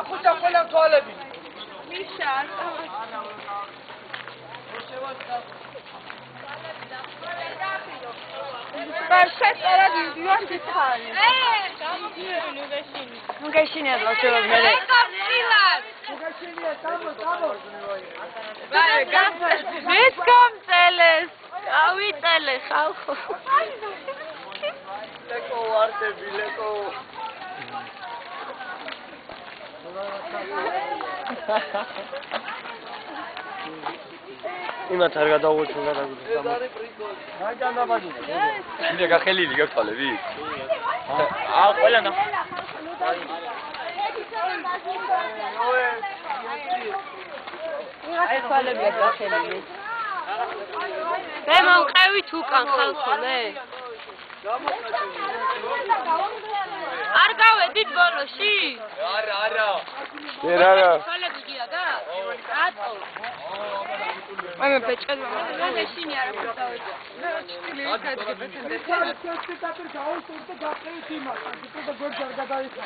ახუჭა ყველა თვალები. მიშა, შეწერა ვიდეოს გითხარი. ნუ გეშინია ლოცევა მე. ვის გამწელეს? ავიწელე ხალხო. ლეკო ვარდები, ლეკო. იმათ არ გადავუჩვენ გადაგუჩვენ. რა განაბაჯუნა? შინია გახელილი გაკვალები? ყველა ნა. აი ხვალები გახელილი. მე მომყევით უკან ხალხო მე. არ გავედით ბოლოში? არა. ხვალები გია და? რატო? აი მე ბეჭედი მე გეშინი არ გავედით. მე ჩიტილი გადაგებთ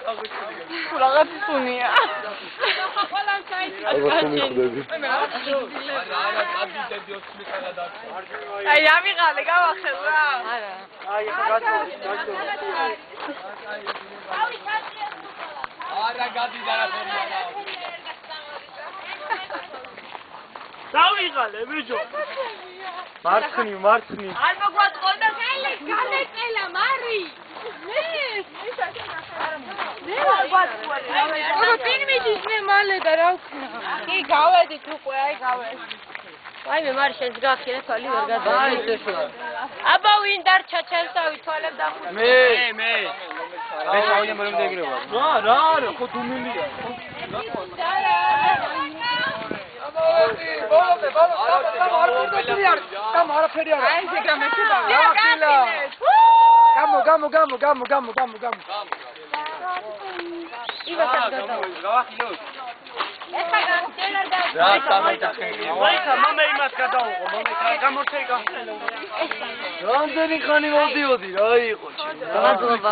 რაღაც სუნია. ხოლმე საერთოდ არა, კაბინეტი 20 მეტად დაწყო. აი ამიღალე გავახელვა. არა. აი გაწო. არა გადიდა რა ხერია. დავიღალე ბიჭო. მარცხნივ. არ მოგვაწყობდა ხელი, განეწელა მარი. აბა ფილმიდის მე მალე და რა ვქნა. კი გავედით უკვე, აი გავედით. აი მე მარი შენს გახირე თვალი ვერ გადავიდე. აბა ვინ დარჩა ჩემსავი თვალებ დახუჭა. მე შავია მაგრამ ეგრევა. რა, ხო დუმილია. Come on, arაფერი არა. აი ესე გამეშება. გამო. ივასაც გავახილო. ეხლა გამჭელა და რა სამეთახელი. ვაიქა მამა იმას გადაუღო, მამა გამორჩეიკა. რამდენი ხანი მოდიოდი რა იყო ჩემ. მადლობა.